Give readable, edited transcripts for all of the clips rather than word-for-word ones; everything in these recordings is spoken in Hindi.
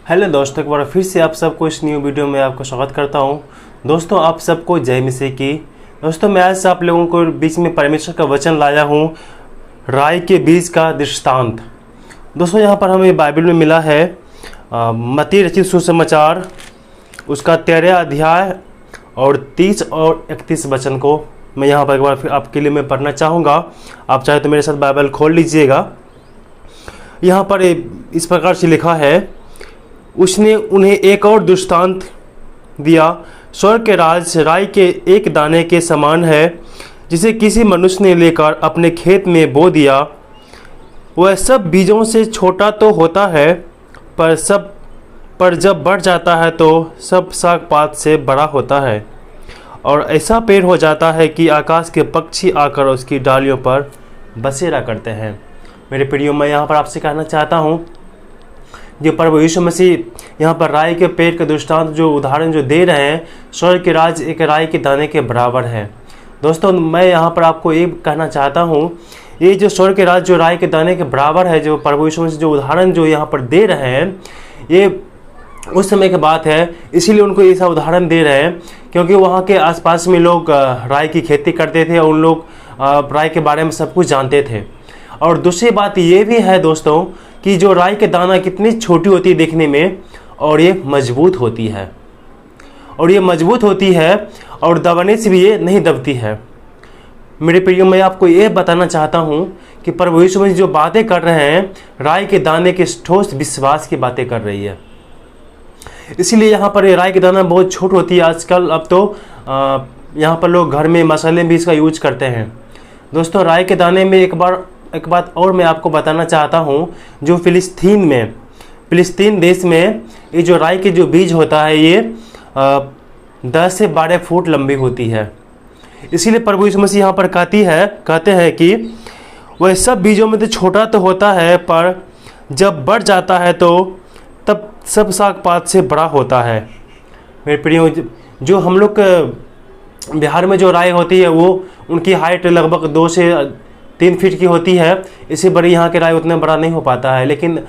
हेलो दोस्तों, एक बार फिर से आप सबको इस न्यू वीडियो में आपको स्वागत करता हूं। दोस्तों, आप सबको जय मसीह की। दोस्तों, मैं आज आप लोगों को बीच में परमेश्वर का वचन लाया हूं, राई के बीज का दृष्टांत। दोस्तों, यहां पर हमें बाइबल में मिला है मत्ती रचित सुसमाचार उसका 13 अध्याय और 30 और 31 वचन को मैं यहाँ पर एक बार फिर आपके लिए मैं पढ़ना चाहूँगा। आप चाहे तो मेरे साथ बाइबल खोल लीजिएगा। यहाँ पर इस प्रकार से लिखा है, उसने उन्हें एक और दृष्टांत दिया। स्वर्ग के राज राई के एक दाने के समान है, जिसे किसी मनुष्य ने लेकर अपने खेत में बो दिया। वह सब बीजों से छोटा तो होता है, पर जब बढ़ जाता है तो सब साग पात से बड़ा होता है और ऐसा पेड़ हो जाता है कि आकाश के पक्षी आकर उसकी डालियों पर बसेरा करते हैं। मेरे प्रियो, मैं यहाँ पर आपसे कहना चाहता हूँ, जो प्रभु यीशु मसीह यहाँ पर राई के पेड़ के दृष्टांत जो उदाहरण जो दे रहे हैं, स्वर्ग के राज एक राई के दाने के बराबर है। दोस्तों, मैं यहाँ पर आपको ये कहना चाहता हूँ, ये जो स्वर्ग के राज जो राई के दाने के बराबर है, जो प्रभु यीशु मसीह जो उदाहरण जो यहाँ पर दे रहे हैं, ये उस समय की बात है। इसीलिए उनको ऐसा उदाहरण दे रहे हैं क्योंकि वहाँ के आसपास में लोग राई की खेती करते थे और उन लोग राई के बारे में सब कुछ जानते थे। और दूसरी बात ये भी है दोस्तों कि जो राई के दाना कितनी छोटी होती है देखने में, और ये मजबूत होती है, और दबाने से भी ये नहीं दबती है। मेरे प्रियो, मैं आपको ये बताना चाहता हूँ कि प्रभु यीशु मसीह जो बातें कर रहे हैं, राई के दाने के ठोस विश्वास की बातें कर रही है। इसीलिए यहाँ पर ये राई के दाना बहुत छोट होती है। आजकल अब तो यहाँ पर लोग घर में मसाले भी इसका यूज करते हैं। दोस्तों, राई के दाने में एक बात और मैं आपको बताना चाहता हूँ, जो फिलिस्तीन देश में ये जो राई के जो बीज होता है, ये 10 से 12 फुट लंबी होती है। इसीलिए प्रभु यीशु मसीह यहाँ पर कहते हैं कि वह सब बीजों में तो छोटा तो होता है, पर जब बढ़ जाता है तो तब सब साग पात से बड़ा होता है। मेरे प्रियो, जो हम लोग बिहार में जो राई होती है, वो उनकी हाइट लगभग 2 से 3 फीट की होती है। इससे बड़ी यहाँ के राय उतना बड़ा नहीं हो पाता है। लेकिन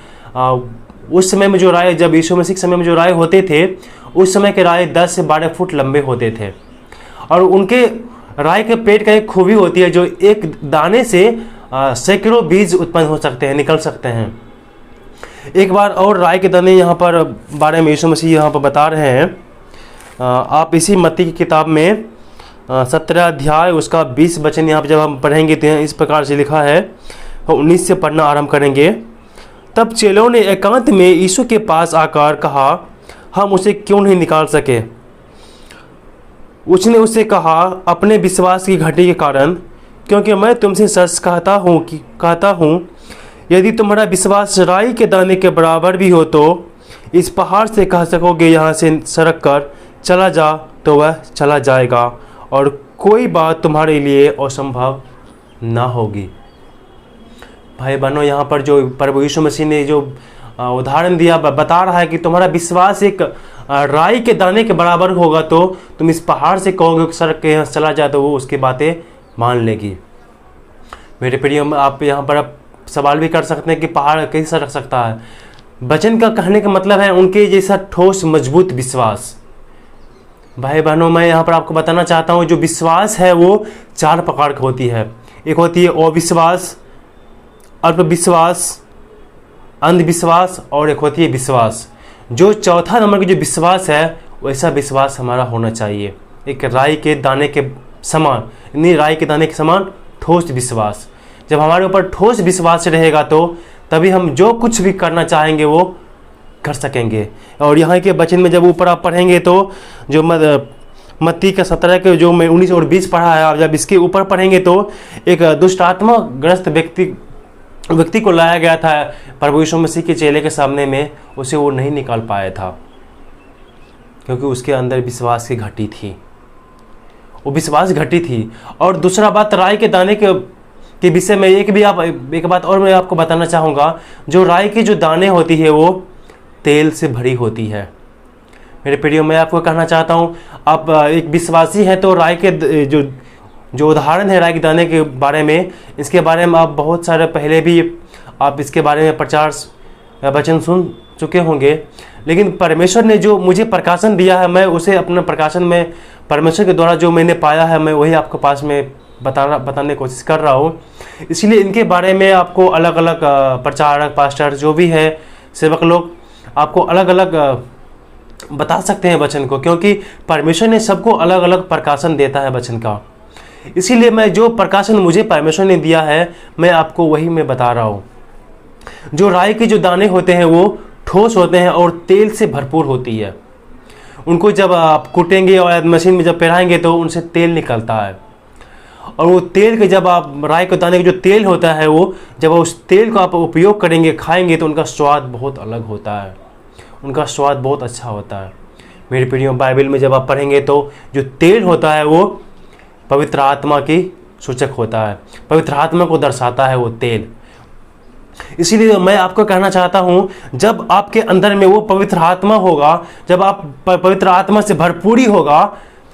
उस समय में जो राय, जब यीशु मसीह के समय में जो राय होते थे, उस समय के राय 10 से 12 फुट लंबे होते थे। और उनके राय के पेट का एक खूबी होती है, जो एक दाने से सैकड़ों बीज उत्पन्न हो सकते हैं, निकल सकते हैं। एक बार और राय के दाने यहाँ पर बारे में यीशु मसीह यहाँ पर बता रहे हैं। आप इसी मत्ती की किताब में 17 अध्याय उसका 20 वचन यहाँ पर जब हम पढ़ेंगे तो इस प्रकार से लिखा है, 19 से पढ़ना आरंभ करेंगे। तब चेलों ने एकांत में यीशु के पास आकर कहा, हम उसे क्यों नहीं निकाल सके? उसने उससे कहा, अपने विश्वास की घटी के कारण, क्योंकि मैं तुमसे सच कहता हूँ, यदि तुम्हारा विश्वास राई के दाने के बराबर भी हो तो इस पहाड़ से कह सकोगे, यहाँ से सरक कर चला जा, तो वह चला जाएगा और कोई बात तुम्हारे लिए असंभव ना होगी। भाई बहनों, यहाँ पर जो प्रभु यीशु मसीह ने जो उदाहरण दिया, बता रहा है कि तुम्हारा विश्वास एक राई के दाने के बराबर होगा तो तुम इस पहाड़ से कहोगे सड़क के यहाँ चला जाए, तो वो उसकी बातें मान लेगी। मेरे प्रिय, आप यहाँ पर आप सवाल भी कर सकते हैं कि पहाड़ कैसे सरक सकता है। वचन का कहने का मतलब है उनके जैसा ठोस मजबूत विश्वास। भाई बहनों, मैं यहाँ पर आपको बताना चाहता हूँ, जो विश्वास है वो 4 प्रकार की होती है। एक होती है अविश्वास, अल्पविश्वास, अंधविश्वास, और एक होती है विश्वास। जो चौथा नंबर की जो विश्वास है, वैसा विश्वास हमारा होना चाहिए, एक राई के दाने के समान, यानी राई के दाने के समान ठोस विश्वास। जब हमारे ऊपर ठोस विश्वास रहेगा तो तभी हम जो कुछ भी करना चाहेंगे वो कर सकेंगे। और यहाँ के वचन में जब ऊपर आप पढ़ेंगे तो जो मत्ती का 17 के जो मैं 19 और 20 पढ़ा है, आप जब इसके ऊपर पढ़ेंगे तो एक दुष्टात्मा ग्रस्त व्यक्ति को लाया गया था प्रभु यीशु मसीह के चेले के सामने में। उसे वो नहीं निकाल पाया था क्योंकि उसके अंदर विश्वास की घटी थी, वो विश्वास घटी थी। और दूसरा बात, राई के दाने के विषय में एक बात और मैं आपको बताना चाहूँगा। जो राई की जो दाने होती है वो तेल से भरी होती है। मेरे प्रियो, मैं आपको कहना चाहता हूँ, आप एक विश्वासी हैं तो राई के जो उदाहरण है राई के दाने के बारे में, इसके बारे में आप बहुत सारे पहले भी आप इसके बारे में प्रचार वचन सुन चुके होंगे। लेकिन परमेश्वर ने जो मुझे प्रकाशन दिया है, मैं उसे अपने प्रकाशन में परमेश्वर के द्वारा जो मैंने पाया है, मैं वही आपके पास में बताने की कोशिश कर रहा हूँ। इसलिए इनके बारे में आपको अलग अलग प्रचारक, पास्टर जो भी है, सेवक लोग आपको अलग अलग बता सकते हैं वचन को, क्योंकि परमेश्वर ने सबको अलग अलग प्रकाशन देता है वचन का। इसीलिए मैं जो प्रकाशन मुझे परमेश्वर ने दिया है, मैं आपको वही मैं बता रहा हूँ। जो राई के जो दाने होते हैं वो ठोस होते हैं और तेल से भरपूर होती है। उनको जब आप कूटेंगे और मशीन में जब पिराएंगे तो उनसे तेल निकलता है, और वो तेल के जब आप राई के दाने का जो तेल होता है, वो जब उस तेल को आप उपयोग करेंगे, खाएंगे, तो उनका स्वाद बहुत अलग होता है, उनका स्वाद बहुत अच्छा होता है। मेरी पीढ़ियों, बाइबल में जब आप पढ़ेंगे तो जो तेल होता है वो पवित्र आत्मा की सूचक होता है, पवित्र आत्मा को दर्शाता है वो तेल। इसीलिए मैं आपको कहना चाहता हूँ, जब आपके अंदर में वो पवित्र आत्मा होगा, जब आप पवित्र आत्मा से भरपूरी होगा,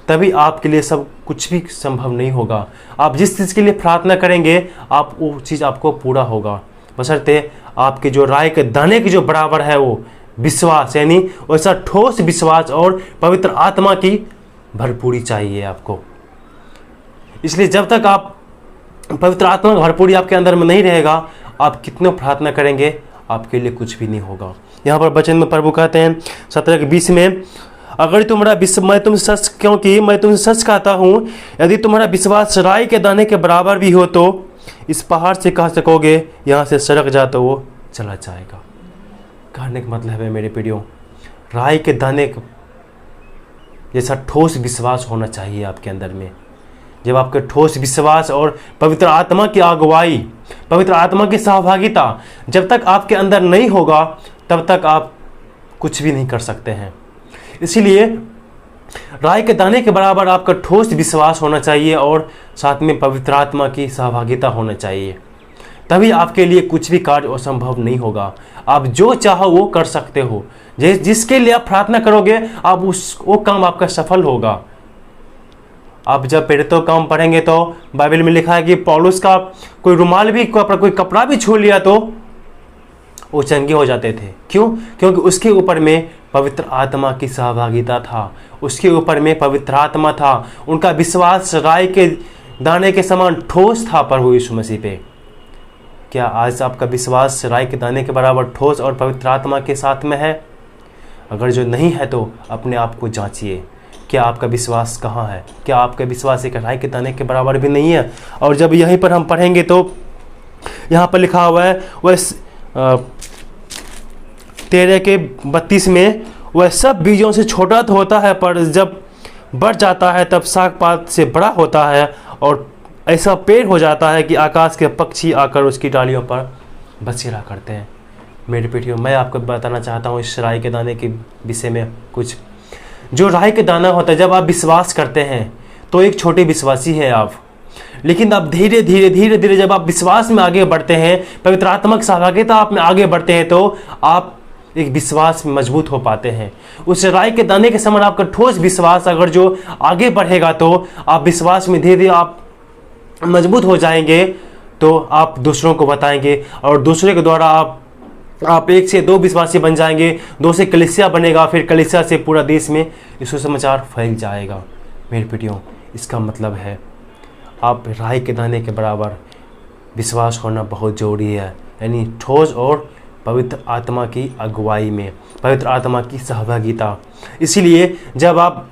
तभी आपके लिए सब कुछ भी संभव नहीं होगा। आप जिस चीज़ के लिए प्रार्थना करेंगे, आप वो चीज़ आपको पूरा होगा, बशर्ते आपके जो राई के दाने के जो बराबर है वो विश्वास, यानी वैसा ठोस विश्वास और पवित्र आत्मा की भरपूरी चाहिए आपको। इसलिए जब तक आप पवित्र आत्मा की भरपूरी आपके अंदर में नहीं रहेगा, आप कितने प्रार्थना करेंगे, आपके लिए कुछ भी नहीं होगा। यहाँ पर वचन में प्रभु कहते हैं 17:20 में, अगर तुम्हारा क्योंकि मैं तुमसे सच कहता हूँ, यदि तुम्हारा विश्वास राई के दाने के बराबर भी हो तो इस पहाड़ से कह सकोगे यहाँ से सड़क जा, तो वो चला जाएगा। कहने का मतलब है मेरे पीढ़ियों, राई के दाने जैसा ठोस विश्वास होना चाहिए आपके अंदर में। जब आपके ठोस विश्वास और पवित्र आत्मा की अगुवाई, पवित्र आत्मा की सहभागिता जब तक आपके अंदर नहीं होगा, तब तक आप कुछ भी नहीं कर सकते हैं। इसीलिए राई के दाने के बराबर आपका ठोस विश्वास होना चाहिए और साथ में पवित्र आत्मा की सहभागिता होना चाहिए, तभी आपके लिए कुछ भी कार्य असंभव नहीं होगा। आप जो चाहो वो कर सकते हो, जिसके लिए आप प्रार्थना करोगे, आप वो काम आपका सफल होगा। आप जब प्रेरितों का काम पढ़ेंगे तो बाइबल में लिखा है कि पौलुस का कोई रुमाल भी, कोई कपड़ा भी छू लिया तो वो चंगे हो जाते थे। क्यों? क्योंकि उसके ऊपर में पवित्र आत्मा की सहभागिता था, उसके ऊपर में पवित्र आत्मा था, उनका विश्वास राई के दाने के समान ठोस था प्रभु यीशु मसीह पे। क्या आज आपका विश्वास राई के दाने के बराबर ठोस और पवित्र आत्मा के साथ में है? अगर जो नहीं है तो अपने आप को जांचिए, क्या आपका विश्वास कहाँ है? क्या आपका विश्वास एक राई के दाने के बराबर भी नहीं है? और जब यहीं पर हम पढ़ेंगे तो यहाँ पर लिखा हुआ है वह 13:32 में, वह सब बीजों से छोटा तो होता है, पर जब बढ़ जाता है तब साग पात से बड़ा होता है और ऐसा पेड़ हो जाता है कि आकाश के पक्षी आकर उसकी डालियों पर बसेरा करते हैं। मेरे बेटियों, मैं आपको बताना चाहता हूँ इस राई के दाने के विषय में कुछ। जो राई के दाना होता है, जब आप विश्वास करते हैं तो एक छोटे विश्वासी हैं आप, लेकिन आप धीरे धीरे जब आप विश्वास में आगे बढ़ते हैं, पवित्र आत्मा की सहभागिता आप में आगे बढ़ते हैं, तो आप एक विश्वास में मजबूत हो पाते हैं। उस राई के दाने के समान आपका ठोस विश्वास अगर जो आगे बढ़ेगा, तो आप विश्वास में धीरे धीरे आप मजबूत हो जाएंगे, तो आप दूसरों को बताएंगे और दूसरे के द्वारा आप 1 से 2 विश्वासी बन जाएंगे, 2 से कलीसिया बनेगा, फिर कलीसिया से पूरा देश में यीशु समाचार फैल जाएगा। मेरी बेटियों, इसका मतलब है आप राई के दाने के बराबर विश्वास होना बहुत ज़रूरी है, यानी ठोस और पवित्र आत्मा की अगुवाई में, पवित्र आत्मा की सहभागिता। इसीलिए जब आप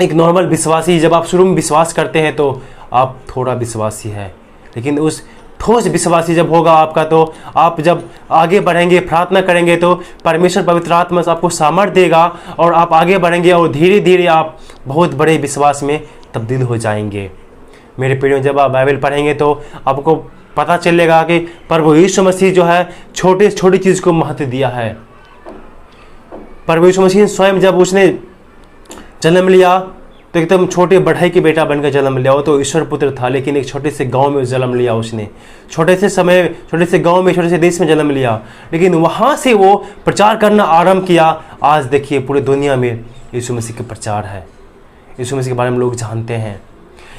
एक नॉर्मल विश्वासी, जब आप शुरू में विश्वास करते हैं तो आप थोड़ा विश्वासी है, लेकिन उस ठोस विश्वासी जब होगा आपका, तो आप जब आगे बढ़ेंगे, प्रार्थना करेंगे, तो परमेश्वर पवित्र आत्मा से आपको सामर्थ्य देगा और आप आगे बढ़ेंगे और धीरे धीरे आप बहुत बड़े विश्वास में तब्दील हो जाएंगे। मेरे प्रियो, जब आप बाइबल पढ़ेंगे तो आपको पता चलेगा कि प्रभु यीशु मसीह जो है छोटे छोटी चीज़ को महत्व दिया है। प्रभु यीशु मसीह स्वयं जब उसने जन्म लिया तो एकदम छोटे बढ़ई के बेटा बनकर जन्म लिया। वो तो ईश्वर पुत्र था, लेकिन एक छोटे से गांव में जन्म लिया उसने, छोटे से गांव में, छोटे से देश में जन्म लिया, लेकिन वहाँ से वो प्रचार करना आरंभ किया। आज देखिए पूरी दुनिया में यीशु मसीह का प्रचार है, यीशु मसीह के बारे में लोग जानते हैं।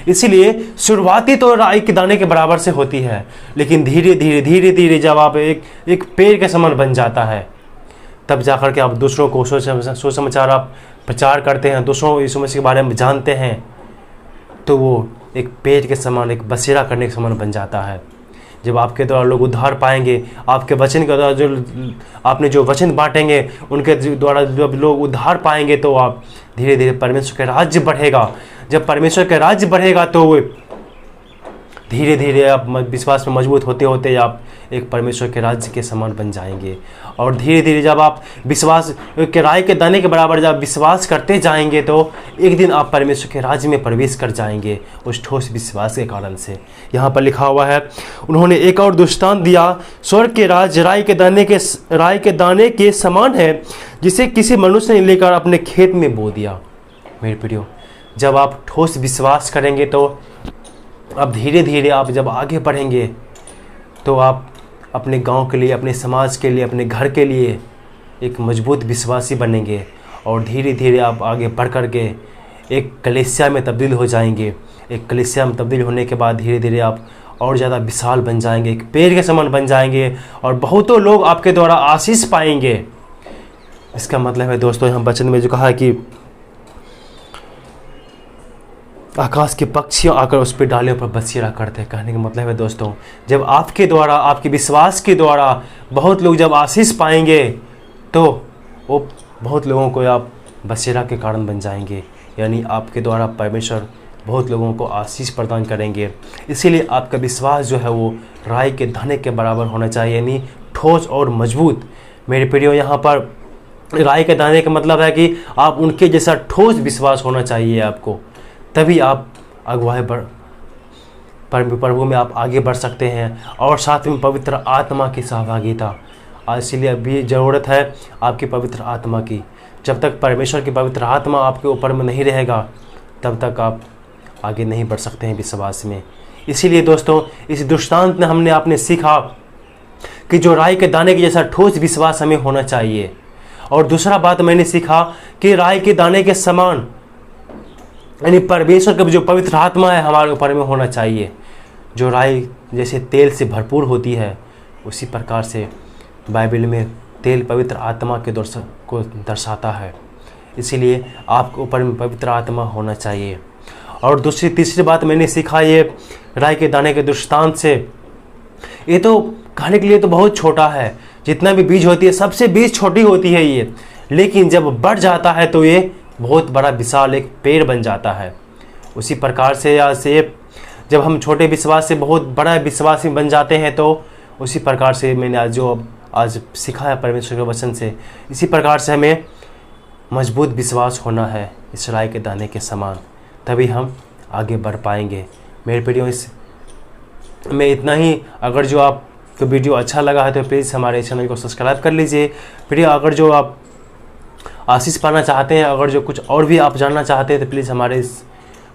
इसीलिए शुरुआती तो राई के दाने के बराबर से होती है, लेकिन धीरे धीरे जब आप एक पेड़ के समान बन जाता है, तब जाकर के आप दूसरों को सुसमाचार आप प्रचार करते हैं, दूसरों को यीशु मसीह के बारे में जानते हैं, तो वो एक पेड़ के समान, एक बसेरा करने के समान बन जाता है। जब आपके द्वारा लोग उद्धार पाएंगे, आपके वचन के द्वारा जो आपने जो वचन बांटेंगे उनके द्वारा जब लोग उद्धार पाएंगे, तो आप धीरे धीरे परमेश्वर के राज्य बढ़ेगा। जब परमेश्वर के राज्य बढ़ेगा तो धीरे धीरे आप विश्वास में मजबूत होते होते आप एक परमेश्वर के राज्य के समान बन जाएंगे। और धीरे धीरे जब आप विश्वास के राय के दाने के बराबर जब विश्वास करते जाएंगे, तो एक दिन आप परमेश्वर के राज्य में प्रवेश कर जाएंगे उस ठोस विश्वास के कारण से। यहाँ पर लिखा हुआ है, उन्होंने एक और दृष्टांत दिया, स्वर्ग के राज राय के दाने के समान है, जिसे किसी मनुष्य ने लेकर अपने खेत में बो दिया। मेरे प्रियो, जब आप ठोस विश्वास करेंगे तो अब धीरे धीरे आप जब आगे बढ़ेंगे तो आप अपने गांव के लिए, अपने समाज के लिए, अपने घर के लिए एक मजबूत विश्वासी बनेंगे। और धीरे धीरे आप आगे बढ़ कर के एक कलीसिया में तब्दील हो जाएंगे। एक कलीसिया में तब्दील होने के बाद धीरे धीरे आप और ज़्यादा विशाल बन जाएंगे, एक पेड़ के समान बन जाएंगे और बहुतों लोग आपके द्वारा आशीष पाएंगे। इसका मतलब है दोस्तों, हम वचन में जो कहा कि आकाश के पक्षियों आकर उस पर डालियों पर बसेरा करते हैं। कहने का मतलब है दोस्तों, जब आपके द्वारा, आपके विश्वास के द्वारा बहुत लोग जब आशीष पाएंगे, तो वो बहुत लोगों को आप बसेरा के कारण बन जाएंगे। यानी आपके द्वारा परमेश्वर बहुत लोगों को आशीष प्रदान करेंगे। इसीलिए आपका विश्वास जो है वो राई के दाने के बराबर होना चाहिए, यानी ठोस और मजबूत। मेरे प्रियो, यहाँ पर राई के दाने का मतलब है कि आप उनके जैसा ठोस विश्वास होना चाहिए आपको, तभी आप अगुवाई प्रभु में आप आगे बढ़ सकते हैं। और साथ में पवित्र आत्मा की सहभागिता, इसलिए अभी ज़रूरत है आपकी पवित्र आत्मा की। जब तक परमेश्वर की पवित्र आत्मा आपके ऊपर में नहीं रहेगा, तब तक आप आगे नहीं बढ़ सकते हैं विश्वास में। इसीलिए दोस्तों, इस दृष्टांत में हमने आपने सीखा कि जो राई के दाने के जैसा ठोस विश्वास हमें होना चाहिए। और दूसरा बात मैंने सीखा कि राई के दाने के समान, यानी परमेश्वर का जो पवित्र आत्मा है हमारे ऊपर में होना चाहिए। जो राई जैसे तेल से भरपूर होती है, उसी प्रकार से बाइबल में तेल पवित्र आत्मा के को दर्शाता है। इसीलिए आपके ऊपर में पवित्र आत्मा होना चाहिए। और तीसरी बात मैंने सीखा ये राई के दाने के दृष्टांत से, ये तो खाने के लिए तो बहुत छोटा है, जितना भी बीज होती है सबसे बीज छोटी होती है ये, लेकिन जब बढ़ जाता है तो ये बहुत बड़ा विशाल एक पेड़ बन जाता है। उसी प्रकार से या सेब, जब हम छोटे विश्वास से बहुत बड़ा विश्वासी बन जाते हैं, तो उसी प्रकार से मैंने आज सीखा है परमेश्वर के वचन से, इसी प्रकार से हमें मजबूत विश्वास होना है इस राई के दाने के समान, तभी हम आगे बढ़ पाएंगे। मेरे प्रियो, इस में इतना ही। अगर जो आपको वीडियो अच्छा लगा है तो प्लीज़ हमारे चैनल को सब्सक्राइब कर लीजिए। प्रियो, अगर जो आप आशीष पाना चाहते हैं, अगर जो कुछ और भी आप जानना चाहते हैं, तो प्लीज़ हमारे इस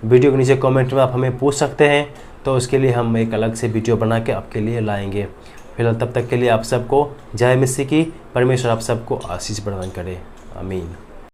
वीडियो के नीचे कमेंट में आप हमें पूछ सकते हैं, तो उसके लिए हम एक अलग से वीडियो बना के आपके लिए लाएंगे। फिलहाल तब तक के लिए आप सबको जय मसीह की। परमेश्वर आप सबको आशीष प्रदान करे। आमीन।